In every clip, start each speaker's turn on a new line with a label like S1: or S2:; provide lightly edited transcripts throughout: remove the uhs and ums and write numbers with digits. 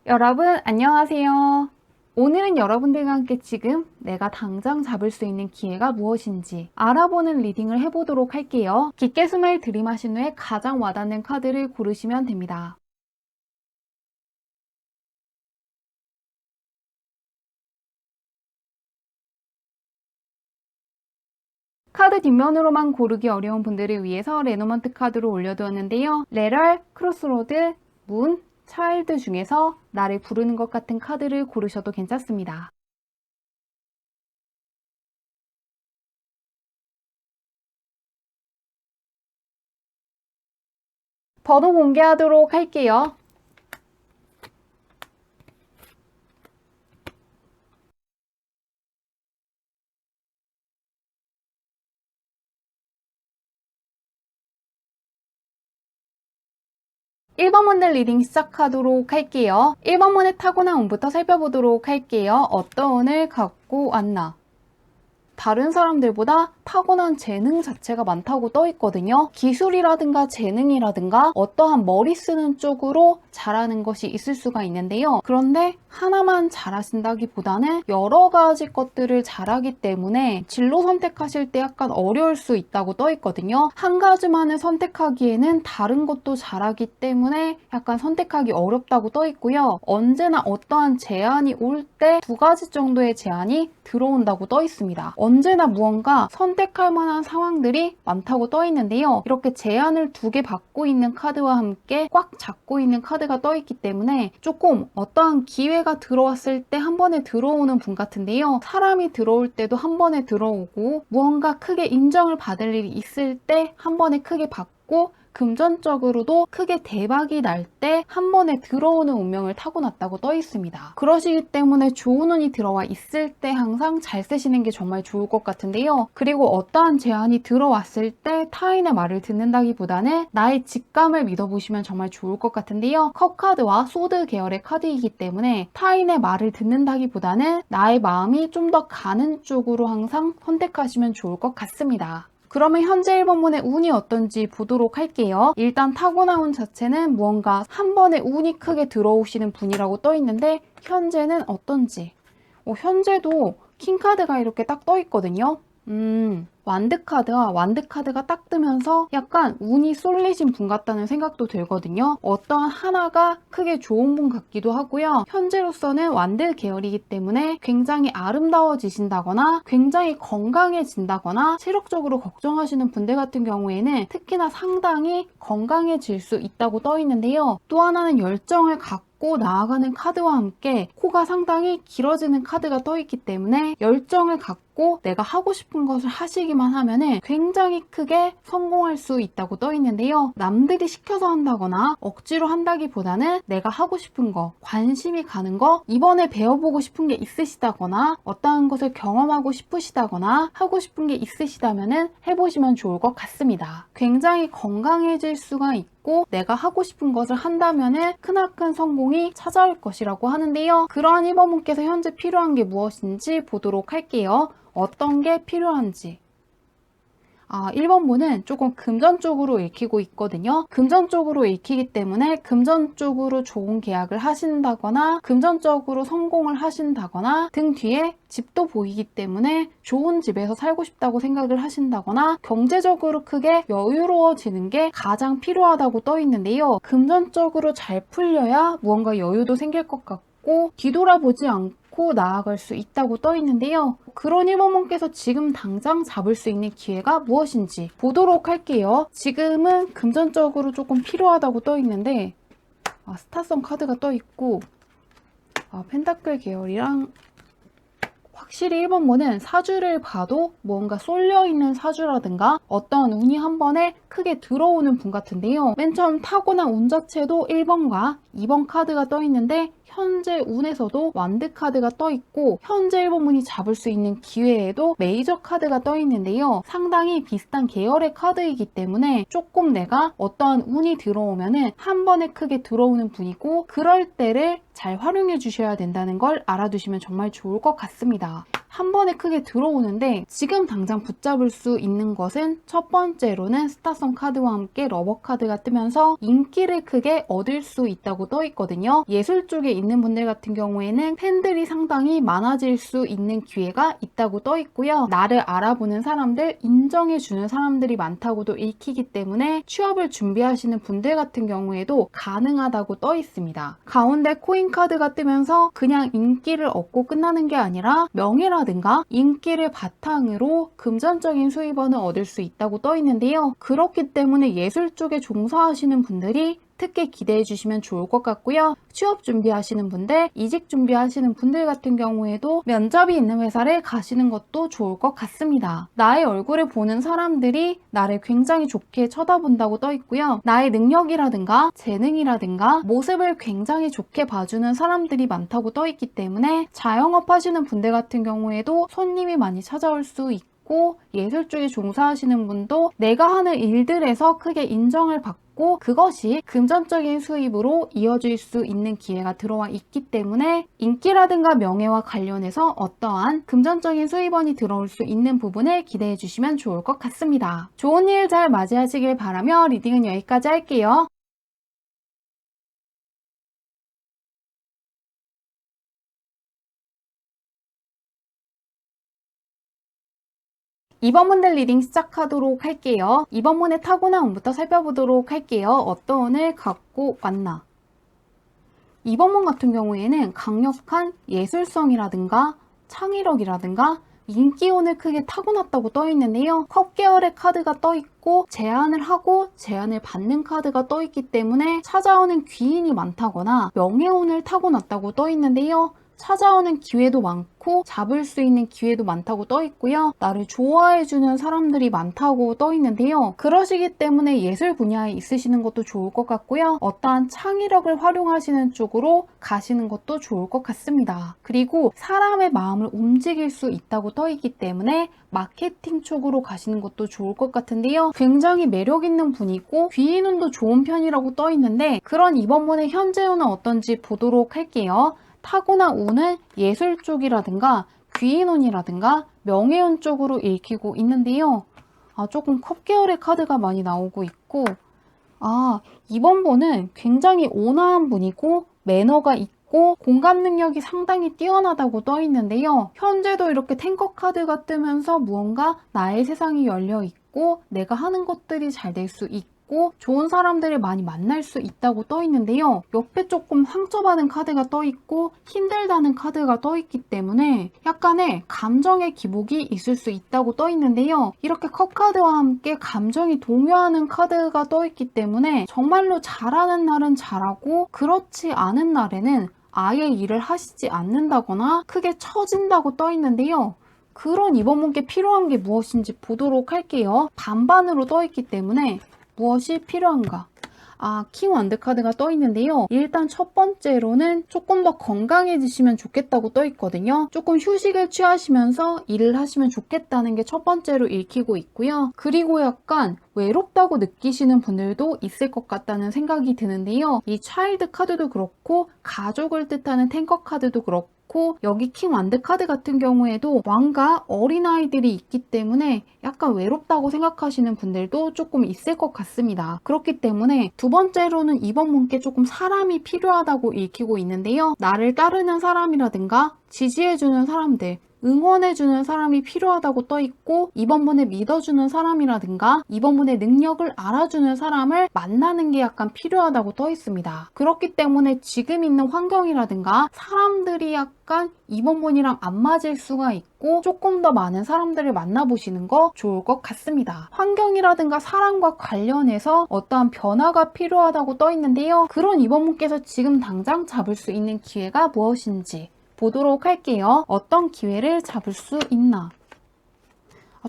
S1: 여러분 안녕하세요. 오늘은 여러분들과 함께 지금 내가 당장 잡을 수 있는 기회가 무엇인지 알아보는 리딩을 해보도록 할게요. 깊게 숨을 들이마신 후에 가장 와닿는 카드를 고르시면 됩니다. 카드 뒷면으로만 고르기 어려운 분들을 위해서 레노먼트 카드로 올려두었는데요. 레럴, 크로스로드, 문, 차일드 중에서 나를 부르는 것 같은 카드를 고르셔도 괜찮습니다. 번호 공개하도록 할게요. 1번 문들 리딩 시작하도록 할게요. 1번 문의 타고난 운부터 살펴보도록 할게요. 어떤 운을 갖고 왔나? 다른 사람들보다 타고난 재능 자체가 많다고 떠 있거든요. 기술이라든가 재능이라든가 어떠한 머리 쓰는 쪽으로 잘하는 것이 있을 수가 있는데요. 그런데 하나만 잘하신다기보다는 여러 가지 것들을 잘하기 때문에 진로 선택하실 때 약간 어려울 수 있다고 떠 있거든요. 한 가지만을 선택하기에는 다른 것도 잘하기 때문에 약간 선택하기 어렵다고 떠 있고요. 언제나 어떠한 제한이 올 때 두 가지 정도의 제한이 들어온다고 떠 있습니다. 언제나 무언가 선택할 만한 상황들이 많다고 떠 있는데요. 이렇게 제한을 두 개 받고 있는 카드와 함께 꽉 잡고 있는 카드가 떠 있기 때문에 조금 어떠한 기회가 들어왔을 때 한 번에 들어오는 분 같은데요. 사람이 들어올 때도 한 번에 들어오고 무언가 크게 인정을 받을 일이 있을 때 한 번에 크게 받고 금전적으로도 크게 대박이 날 때 한 번에 들어오는 운명을 타고났다고 떠 있습니다. 그러시기 때문에 좋은 운이 들어와 있을 때 항상 잘 쓰시는 게 정말 좋을 것 같은데요. 그리고 어떠한 제안이 들어왔을 때 타인의 말을 듣는다기보다는 나의 직감을 믿어보시면 정말 좋을 것 같은데요. 컵 카드와 소드 계열의 카드이기 때문에 타인의 말을 듣는다기보다는 나의 마음이 좀 더 가는 쪽으로 항상 선택하시면 좋을 것 같습니다. 그러면 현재 1번문의 운이 어떤지 보도록 할게요. 일단 타고난 운 자체는 무언가 한 번에 운이 크게 들어오시는 분이라고 떠 있는데 현재는 어떤지. 현재도 킹카드가 이렇게 딱 떠 있거든요. 완드카드가 딱 뜨면서 약간 운이 쏠리신 분 같다는 생각도 들거든요. 어떤 하나가 크게 좋은 분 같기도 하고요. 현재로서는 완드 계열이기 때문에 굉장히 아름다워지신다거나 굉장히 건강해진다거나 체력적으로 걱정하시는 분들 같은 경우에는 특히나 상당히 건강해질 수 있다고 떠 있는데요. 또 하나는 열정을 갖고 나아가는 카드와 함께 코가 상당히 길어지는 카드가 떠 있기 때문에 열정을 갖고 내가 하고 싶은 것을 하시기만 하면은 굉장히 크게 성공할 수 있다고 떠 있는데요. 남들이 시켜서 한다거나 억지로 한다기보다는 내가 하고 싶은 거, 관심이 가는 거, 이번에 배워보고 싶은 게 있으시다거나 어떠한 것을 경험하고 싶으시다거나 하고 싶은 게 있으시다면은 해보시면 좋을 것 같습니다. 굉장히 건강해질 수가 있고 내가 하고 싶은 것을 한다면은 크나큰 성공이 찾아올 것이라고 하는데요. 그러한 1번 분께서 현재 필요한 게 무엇인지 보도록 할게요. 어떤 게 필요한지. 1번 분은 조금 금전 쪽으로 읽히고 있거든요. 금전 쪽으로 읽히기 때문에 금전 쪽으로 좋은 계약을 하신다거나 금전적으로 성공을 하신다거나 등 뒤에 집도 보이기 때문에 좋은 집에서 살고 싶다고 생각을 하신다거나 경제적으로 크게 여유로워지는 게 가장 필요하다고 떠 있는데요. 금전적으로 잘 풀려야 무언가 여유도 생길 것 같고 뒤돌아보지 않고 나아갈 수 있다고 떠 있는데요. 그런 1번 분께서 지금 당장 잡을 수 있는 기회가 무엇인지 보도록 할게요. 지금은 금전적으로 조금 필요하다고 떠 있는데 스타성 카드가 떠 있고 펜타클 계열이랑 확실히 1번 분은 사주를 봐도 뭔가 쏠려있는 사주라든가 어떤 운이 한 번에 크게 들어오는 분 같은데요. 맨 처음 타고난 운 자체도 1번과 2번 카드가 떠 있는데 현재 운에서도 완드 카드가 떠 있고 현재 1번 운이 잡을 수 있는 기회에도 메이저 카드가 떠 있는데요. 상당히 비슷한 계열의 카드이기 때문에 조금 내가 어떠한 운이 들어오면은 한 번에 크게 들어오는 분이고 그럴 때를 잘 활용해 주셔야 된다는 걸 알아두시면 정말 좋을 것 같습니다. 한 번에 크게 들어오는데 지금 당장 붙잡을 수 있는 것은 첫 번째로는 스타성 카드와 함께 러버 카드가 뜨면서 인기를 크게 얻을 수 있다고 떠 있거든요. 예술 쪽에 있는 분들 같은 경우에는 팬들이 상당히 많아질 수 있는 기회가 있다고 떠 있고요. 나를 알아보는 사람들, 인정해주는 사람들이 많다고도 읽히기 때문에 취업을 준비하시는 분들 같은 경우에도 가능하다고 떠 있습니다. 가운데 코인 카드가 뜨면서 그냥 인기를 얻고 끝나는 게 아니라 명예라든가 인기를 바탕으로 금전적인 수입원을 얻을 수 있다고 떠 있는데요. 그렇기 때문에 예술 쪽에 종사하시는 분들이 특히 기대해 주시면 좋을 것 같고요. 취업 준비하시는 분들, 이직 준비하시는 분들 같은 경우에도 면접이 있는 회사를 가시는 것도 좋을 것 같습니다. 나의 얼굴을 보는 사람들이 나를 굉장히 좋게 쳐다본다고 떠 있고요. 나의 능력이라든가 재능이라든가 모습을 굉장히 좋게 봐주는 사람들이 많다고 떠 있기 때문에 자영업 하시는 분들 같은 경우에도 손님이 많이 찾아올 수 있고 예술 쪽에 종사하시는 분도 내가 하는 일들에서 크게 인정을 받고 그것이 금전적인 수입으로 이어질 수 있는 기회가 들어와 있기 때문에 인기라든가 명예와 관련해서 어떠한 금전적인 수입원이 들어올 수 있는 부분을 기대해 주시면 좋을 것 같습니다. 좋은 일 잘 맞이하시길 바라며 리딩은 여기까지 할게요. 이번 문들 리딩 시작하도록 할게요. 이번 문의 타고난 운부터 살펴보도록 할게요. 어떤 운을 갖고 왔나? 이번 문 같은 경우에는 강력한 예술성이라든가 창의력이라든가 인기운을 크게 타고났다고 떠 있는데요. 컵 계열의 카드가 떠 있고 제안을 하고 제안을 받는 카드가 떠 있기 때문에 찾아오는 귀인이 많다거나 명예운을 타고났다고 떠 있는데요. 찾아오는 기회도 많고 잡을 수 있는 기회도 많다고 떠 있고요. 나를 좋아해주는 사람들이 많다고 떠 있는데요. 그러시기 때문에 예술 분야에 있으시는 것도 좋을 것 같고요. 어떠한 창의력을 활용하시는 쪽으로 가시는 것도 좋을 것 같습니다. 그리고 사람의 마음을 움직일 수 있다고 떠 있기 때문에 마케팅 쪽으로 가시는 것도 좋을 것 같은데요. 굉장히 매력 있는 분이고 귀인운도 좋은 편이라고 떠 있는데 그런 이번 분의 현재 운은 어떤지 보도록 할게요. 타고난 운은 예술 쪽이라든가 귀인운이라든가 명예운 쪽으로 읽히고 있는데요. 조금 컵 계열의 카드가 많이 나오고 있고 이번 분은 굉장히 온화한 분이고 매너가 있고 공감 능력이 상당히 뛰어나다고 떠 있는데요. 현재도 이렇게 탱커 카드가 뜨면서 무언가 나의 세상이 열려 있고 내가 하는 것들이 잘 될 수 있고 좋은 사람들을 많이 만날 수 있다고 떠 있는데요. 옆에 조금 상처받은 카드가 떠 있고 힘들다는 카드가 떠 있기 때문에 약간의 감정의 기복이 있을 수 있다고 떠 있는데요. 이렇게 컵 카드와 함께 감정이 동요하는 카드가 떠 있기 때문에 정말로 잘하는 날은 잘하고 그렇지 않은 날에는 아예 일을 하시지 않는다거나 크게 처진다고 떠 있는데요. 그런 이번 분께 필요한 게 무엇인지 보도록 할게요. 반반으로 떠 있기 때문에 무엇이 필요한가? 킹 완드 카드가 떠 있는데요. 일단 첫 번째로는 조금 더 건강해지시면 좋겠다고 떠 있거든요. 조금 휴식을 취하시면서 일을 하시면 좋겠다는 게 첫 번째로 읽히고 있고요. 그리고 약간 외롭다고 느끼시는 분들도 있을 것 같다는 생각이 드는데요. 이 차일드 카드도 그렇고 가족을 뜻하는 탱커 카드도 그렇고 여기 킹 완드 카드 같은 경우에도 왕과 어린아이들이 있기 때문에 약간 외롭다고 생각하시는 분들도 조금 있을 것 같습니다. 그렇기 때문에 두 번째로는 이번 분께 조금 사람이 필요하다고 읽히고 있는데요. 나를 따르는 사람이라든가 지지해주는 사람들, 응원해주는 사람이 필요하다고 떠 있고 이번 분을 믿어주는 사람이라든가 이번 분의 능력을 알아주는 사람을 만나는 게 약간 필요하다고 떠 있습니다. 그렇기 때문에 지금 있는 환경이라든가 사람들이 약간 이번 분이랑 안 맞을 수가 있고 조금 더 많은 사람들을 만나보시는 거 좋을 것 같습니다. 환경이라든가 사람과 관련해서 어떠한 변화가 필요하다고 떠 있는데요. 그런 이번 분께서 지금 당장 잡을 수 있는 기회가 무엇인지 보도록 할게요. 어떤 기회를 잡을 수 있나?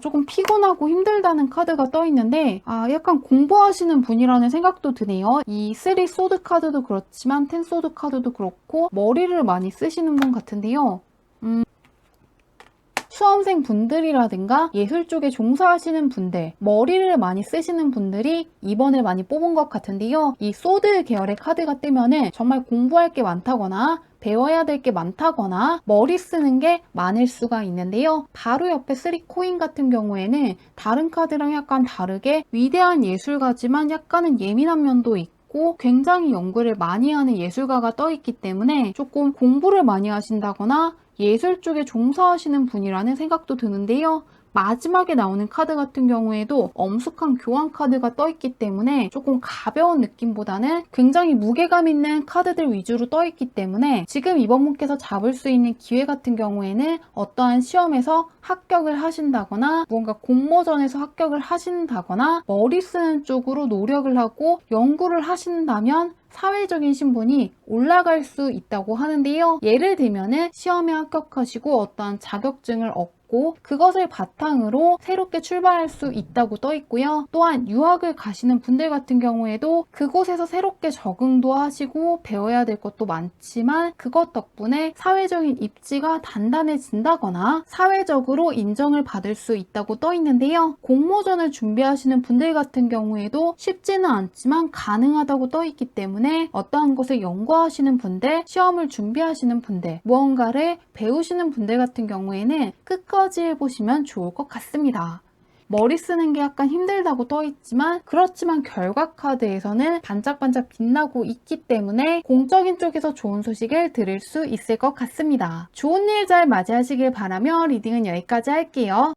S1: 조금 피곤하고 힘들다는 카드가 떠 있는데 약간 공부하시는 분이라는 생각도 드네요. 이 3 소드 카드도 그렇지만 10 소드 카드도 그렇고 머리를 많이 쓰시는 분 같은데요. 수험생 분들이라든가 예술 쪽에 종사하시는 분들, 머리를 많이 쓰시는 분들이 2번을 많이 뽑은 것 같은데요. 이 소드 계열의 카드가 뜨면은 정말 공부할 게 많다거나 배워야 될 게 많다거나 머리 쓰는 게 많을 수가 있는데요. 바로 옆에 3코인 같은 경우에는 다른 카드랑 약간 다르게 위대한 예술가지만 약간은 예민한 면도 있고 굉장히 연구를 많이 하는 예술가가 떠 있기 때문에 조금 공부를 많이 하신다거나 예술 쪽에 종사하시는 분이라는 생각도 드는데요. 마지막에 나오는 카드 같은 경우에도 엄숙한 교환 카드가 떠 있기 때문에 조금 가벼운 느낌보다는 굉장히 무게감 있는 카드들 위주로 떠 있기 때문에 지금 이번 분께서 잡을 수 있는 기회 같은 경우에는 어떠한 시험에서 합격을 하신다거나 무언가 공모전에서 합격을 하신다거나 머리 쓰는 쪽으로 노력을 하고 연구를 하신다면 사회적인 신분이 올라갈 수 있다고 하는데요. 예를 들면은 시험에 합격하시고 어떠한 자격증을 얻고 그것을 바탕으로 새롭게 출발할 수 있다고 떠 있고요. 또한 유학을 가시는 분들 같은 경우에도 그곳에서 새롭게 적응도 하시고 배워야 될 것도 많지만 그것 덕분에 사회적인 입지가 단단해진다거나 사회적으로 인정을 받을 수 있다고 떠 있는데요. 공모전을 준비하시는 분들 같은 경우에도 쉽지는 않지만 가능하다고 떠 있기 때문에 어떠한 것을 연구하시는 분들, 시험을 준비하시는 분들, 무언가를 배우시는 분들 같은 경우에는 끝까지 해보시면 좋을 것 같습니다. 머리 쓰는 게 약간 힘들다고 떠 있지만 그렇지만 결과 카드에서는 반짝반짝 빛나고 있기 때문에 공적인 쪽에서 좋은 소식을 들을 수 있을 것 같습니다. 좋은 일 잘 맞이하시길 바라며 리딩은 여기까지 할게요.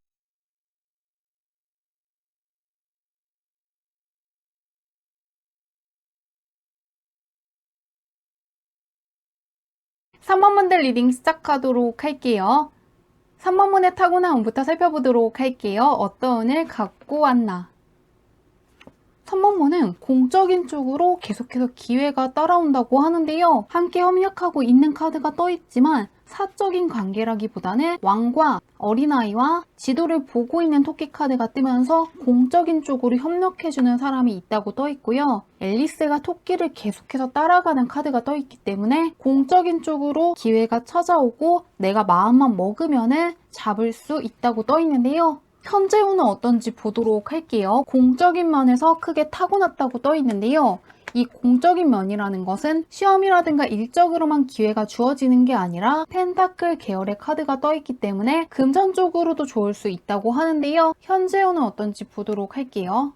S1: 삼 번 분들 리딩 시작하도록 할게요. 3번 문의 타고난 운부터 살펴보도록 할게요. 어떤 운을 갖고 왔나? 3번 문은 공적인 쪽으로 계속해서 기회가 따라온다고 하는데요. 함께 협력하고 있는 카드가 떠 있지만 사적인 관계라기보다는 왕과 어린아이와 지도를 보고 있는 토끼 카드가 뜨면서 공적인 쪽으로 협력해주는 사람이 있다고 떠 있고요. 앨리스가 토끼를 계속해서 따라가는 카드가 떠 있기 때문에 공적인 쪽으로 기회가 찾아오고 내가 마음만 먹으면은 잡을 수 있다고 떠 있는데요. 현재 운은 어떤지 보도록 할게요. 공적인 면에서 크게 타고났다고 떠 있는데요. 이 공적인 면이라는 것은 시험이라든가 일적으로만 기회가 주어지는 게 아니라 펜타클 계열의 카드가 떠 있기 때문에 금전적으로도 좋을 수 있다고 하는데요. 현재 운은 어떤지 보도록 할게요.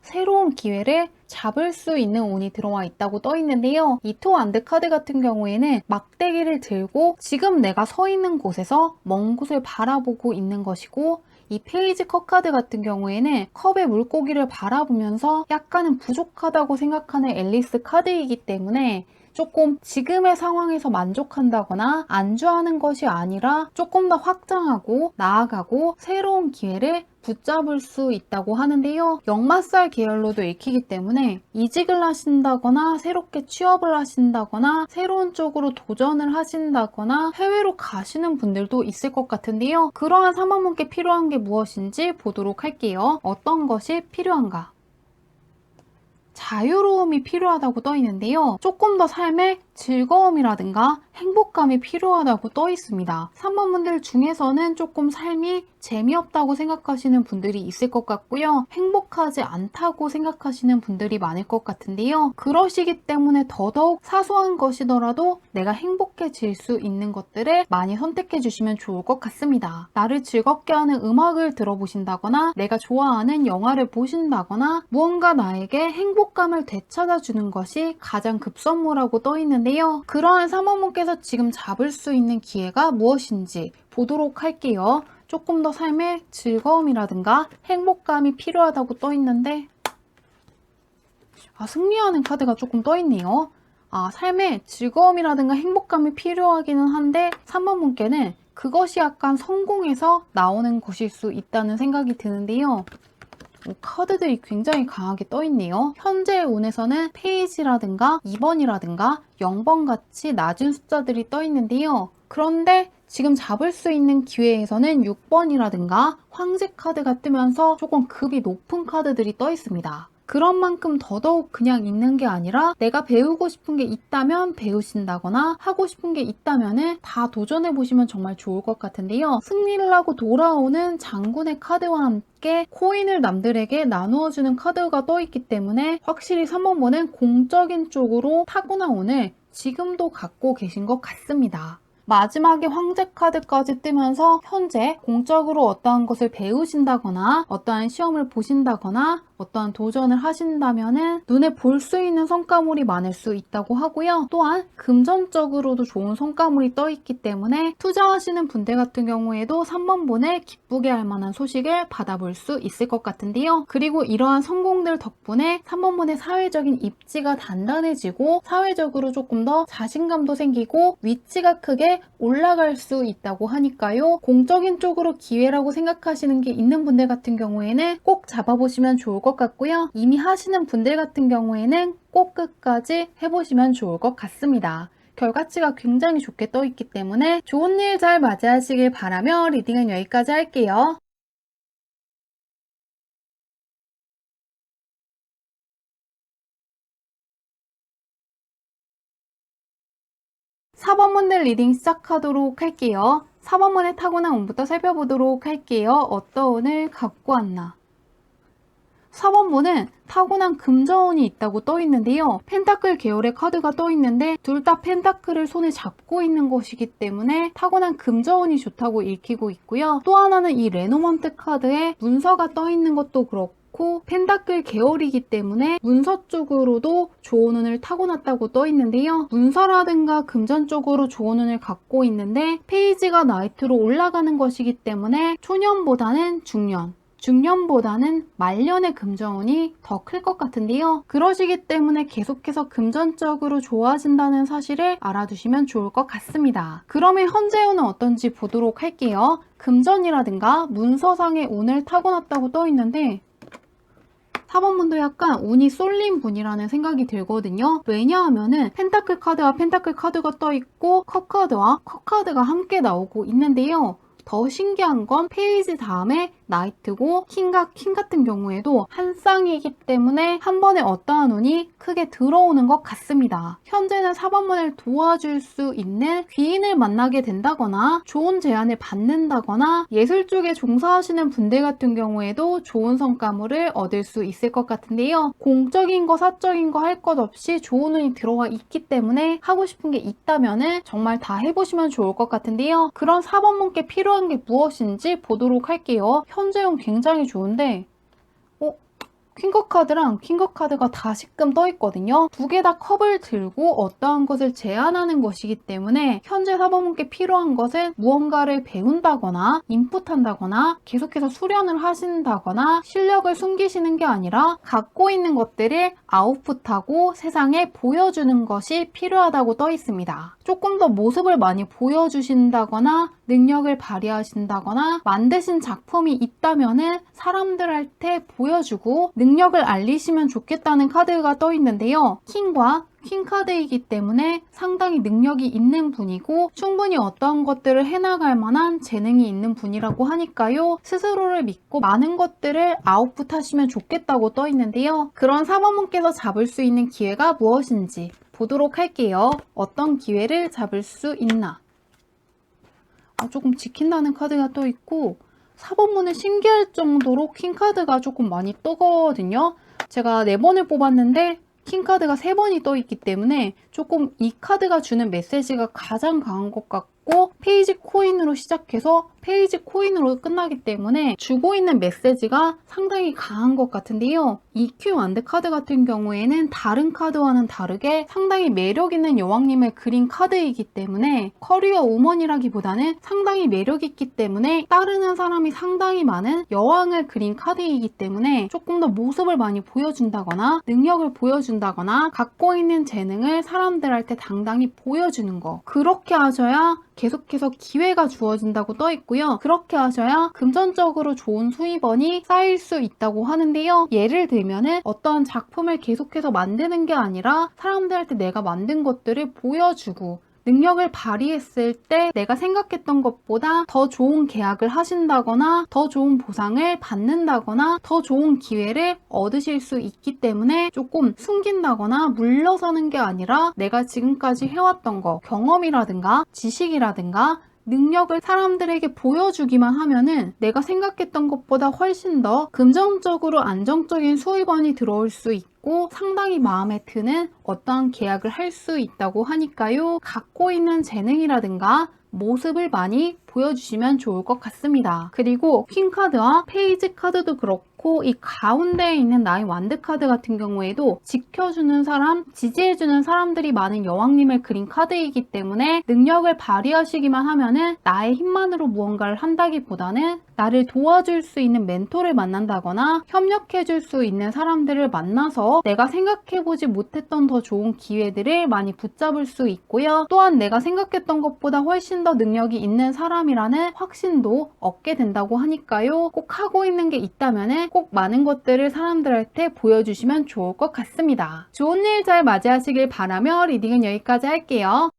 S1: 새로운 기회를 잡을 수 있는 운이 들어와 있다고 떠 있는데요. 이 투안드 카드 같은 경우에는 막대기를 들고 지금 내가 서 있는 곳에서 먼 곳을 바라보고 있는 것이고 이 페이지 컵 카드 같은 경우에는 컵의 물고기를 바라보면서 약간은 부족하다고 생각하는 앨리스 카드이기 때문에 조금 지금의 상황에서 만족한다거나 안주하는 것이 아니라 조금 더 확장하고 나아가고 새로운 기회를 붙잡을 수 있다고 하는데요. 역마살 계열로도 읽히기 때문에 이직을 하신다거나 새롭게 취업을 하신다거나 새로운 쪽으로 도전을 하신다거나 해외로 가시는 분들도 있을 것 같은데요. 그러한 3번분께 필요한 게 무엇인지 보도록 할게요. 어떤 것이 필요한가? 자유로움이 필요하다고 떠 있는데요. 조금 더 삶에 즐거움이라든가 행복감이 필요하다고 떠 있습니다. 3번 분들 중에서는 조금 삶이 재미없다고 생각하시는 분들이 있을 것 같고요. 행복하지 않다고 생각하시는 분들이 많을 것 같은데요. 그러시기 때문에 더더욱 사소한 것이더라도 내가 행복해질 수 있는 것들을 많이 선택해 주시면 좋을 것 같습니다. 나를 즐겁게 하는 음악을 들어보신다거나 내가 좋아하는 영화를 보신다거나 무언가 나에게 행복감을 되찾아주는 것이 가장 급선무라고 떠 있는데요. 그러한 3번분께서 지금 잡을 수 있는 기회가 무엇인지 보도록 할게요. 조금 더 삶의 즐거움이라든가 행복감이 필요하다고 떠 있는데 승리하는 카드가 조금 떠 있네요. 삶의 즐거움이라든가 행복감이 필요하기는 한데 3번 분께는 그것이 약간 성공해서 나오는 것일 수 있다는 생각이 드는데요. 카드들이 굉장히 강하게 떠 있네요. 현재 운에서는 페이지라든가 2번이라든가 0번 같이 낮은 숫자들이 떠 있는데요. 그런데 지금 잡을 수 있는 기회에서는 6번이라든가 황제 카드가 뜨면서 조금 급이 높은 카드들이 떠 있습니다. 그런 만큼 더더욱 그냥 있는 게 아니라 내가 배우고 싶은 게 있다면 배우신다거나 하고 싶은 게 있다면 다 도전해 보시면 정말 좋을 것 같은데요. 승리를 하고 돌아오는 장군의 카드와 함께 코인을 남들에게 나누어주는 카드가 떠있기 때문에 확실히 3번분은 공적인 쪽으로 타고난 지금도 갖고 계신 것 같습니다. 마지막에 황제 카드까지 뜨면서 현재 공적으로 어떠한 것을 배우신다거나 어떠한 시험을 보신다거나 어떠한 도전을 하신다면 눈에 볼 수 있는 성과물이 많을 수 있다고 하고요. 또한 금전적으로도 좋은 성과물이 떠있기 때문에 투자하시는 분들 같은 경우에도 3번분을 기쁘게 할 만한 소식을 받아볼 수 있을 것 같은데요. 그리고 이러한 성공들 덕분에 3번분의 사회적인 입지가 단단해지고 사회적으로 조금 더 자신감도 생기고 위치가 크게 올라갈 수 있다고 하니까요. 공적인 쪽으로 기회라고 생각하시는 게 있는 분들 같은 경우에는 꼭 잡아보시면 좋을 것 같고요. 이미 하시는 분들 같은 경우에는 꼭 끝까지 해보시면 좋을 것 같습니다. 결과치가 굉장히 좋게 떠있기 때문에 좋은 일 잘 맞이하시길 바라며 리딩은 여기까지 할게요. 4번분들 리딩 시작하도록 할게요. 4번분의 타고난 운부터 살펴보도록 할게요. 어떤 운을 갖고 왔나. 4번분은 타고난 금전운이 있다고 떠있는데요. 펜타클 계열의 카드가 떠있는데 둘 다 펜타클을 손에 잡고 있는 것이기 때문에 타고난 금전운이 좋다고 읽히고 있고요. 또 하나는 이 레노먼트 카드에 문서가 떠있는 것도 그렇고 펜타클 계열이기 때문에 문서 쪽으로도 좋은 운을 타고났다고 떠있는데요. 문서라든가 금전 쪽으로 좋은 운을 갖고 있는데 페이지가 나이트로 올라가는 것이기 때문에 초년보다는 중년, 중년보다는 말년의 금전운이 더 클 것 같은데요. 그러시기 때문에 계속해서 금전적으로 좋아진다는 사실을 알아두시면 좋을 것 같습니다. 그러면 현재 운은 어떤지 보도록 할게요. 금전이라든가 문서상의 운을 타고났다고 떠있는데 4번분도 약간 운이 쏠린 분이라는 생각이 들거든요. 왜냐하면은 펜타클 카드와 펜타클 카드가 떠있고 컵 카드와 컵 카드가 함께 나오고 있는데요. 더 신기한 건 페이지 다음에 나이트고 킹과 킹 같은 경우에도 한 쌍이기 때문에 한 번에 어떠한 운이 크게 들어오는 것 같습니다. 현재는 4번분을 도와줄 수 있는 귀인을 만나게 된다거나 좋은 제안을 받는다거나 예술 쪽에 종사하시는 분들 같은 경우에도 좋은 성과물을 얻을 수 있을 것 같은데요. 공적인 거 사적인 거 할 것 없이 좋은 운이 들어와 있기 때문에 하고 싶은 게 있다면 정말 다 해보시면 좋을 것 같은데요. 그런 4번분께 필요한 게 무엇인지 보도록 할게요. 현재운 굉장히 좋은데 퀸컵 카드랑 킹컵 카드가 다시금 떠있거든요. 두 개 다 컵을 들고 어떠한 것을 제안하는 것이기 때문에 현재 4번분께 필요한 것은 무언가를 배운다거나 인풋한다거나 계속해서 수련을 하신다거나 실력을 숨기시는 게 아니라 갖고 있는 것들을 아웃풋하고 세상에 보여주는 것이 필요하다고 떠있습니다. 조금 더 모습을 많이 보여주신다거나 능력을 발휘하신다거나 만드신 작품이 있다면 사람들한테 보여주고 능력을 알리시면 좋겠다는 카드가 떠있는데요. 킹과 퀸 카드이기 때문에 상당히 능력이 있는 분이고 충분히 어떠한 것들을 해나갈 만한 재능이 있는 분이라고 하니까요. 스스로를 믿고 많은 것들을 아웃풋 하시면 좋겠다고 떠있는데요. 그런 4번분께서 잡을 수 있는 기회가 무엇인지 보도록 할게요. 어떤 기회를 잡을 수 있나. 조금 지킨다는 카드가 떠있고 4번분은 신기할 정도로 킹카드가 조금 많이 뜨거든요. 제가 4번을 뽑았는데 킹카드가 3번이 떠있기 때문에 조금 이 카드가 주는 메시지가 가장 강한 것 같고 페이지 코인으로 시작해서 페이지 코인으로 끝나기 때문에 주고 있는 메시지가 상당히 강한 것 같은데요. EQ 완드 카드 같은 경우에는 다른 카드와는 다르게 상당히 매력 있는 여왕님을 그린 카드이기 때문에 커리어 우먼이라기보다는 상당히 매력 있기 때문에 따르는 사람이 상당히 많은 여왕을 그린 카드이기 때문에 조금 더 모습을 많이 보여준다거나 능력을 보여준다거나 갖고 있는 재능을 사람들한테 당당히 보여주는 거, 그렇게 하셔야 계속해서 기회가 주어진다고 떠있고요. 그렇게 하셔야 금전적으로 좋은 수입원이 쌓일 수 있다고 하는데요. 예를 들면은 어떠한 작품을 계속해서 만드는 게 아니라 사람들한테 내가 만든 것들을 보여주고 능력을 발휘했을 때 내가 생각했던 것보다 더 좋은 계약을 하신다거나 더 좋은 보상을 받는다거나 더 좋은 기회를 얻으실 수 있기 때문에 조금 숨긴다거나 물러서는 게 아니라 내가 지금까지 해왔던 거, 경험이라든가 지식이라든가 능력을 사람들에게 보여주기만 하면은 내가 생각했던 것보다 훨씬 더 금전적으로 안정적인 수입원이 들어올 수 있고 상당히 마음에 드는 어떠한 계약을 할 수 있다고 하니까요. 갖고 있는 재능이라든가 모습을 많이 보여주시면 좋을 것 같습니다. 그리고 퀸카드와 페이지 카드도 그렇고 이 가운데에 있는 나인 완드 카드 같은 경우에도 지켜주는 사람, 지지해주는 사람들이 많은 여왕님을 그린 카드이기 때문에 능력을 발휘하시기만 하면은 나의 힘만으로 무언가를 한다기보다는 나를 도와줄 수 있는 멘토를 만난다거나 협력해줄 수 있는 사람들을 만나서 내가 생각해보지 못했던 더 좋은 기회들을 많이 붙잡을 수 있고요. 또한 내가 생각했던 것보다 훨씬 더 능력이 있는 사람이라는 확신도 얻게 된다고 하니까요. 꼭 하고 있는 게 있다면 꼭 많은 것들을 사람들한테 보여주시면 좋을 것 같습니다. 좋은 일 잘 맞이하시길 바라며 리딩은 여기까지 할게요.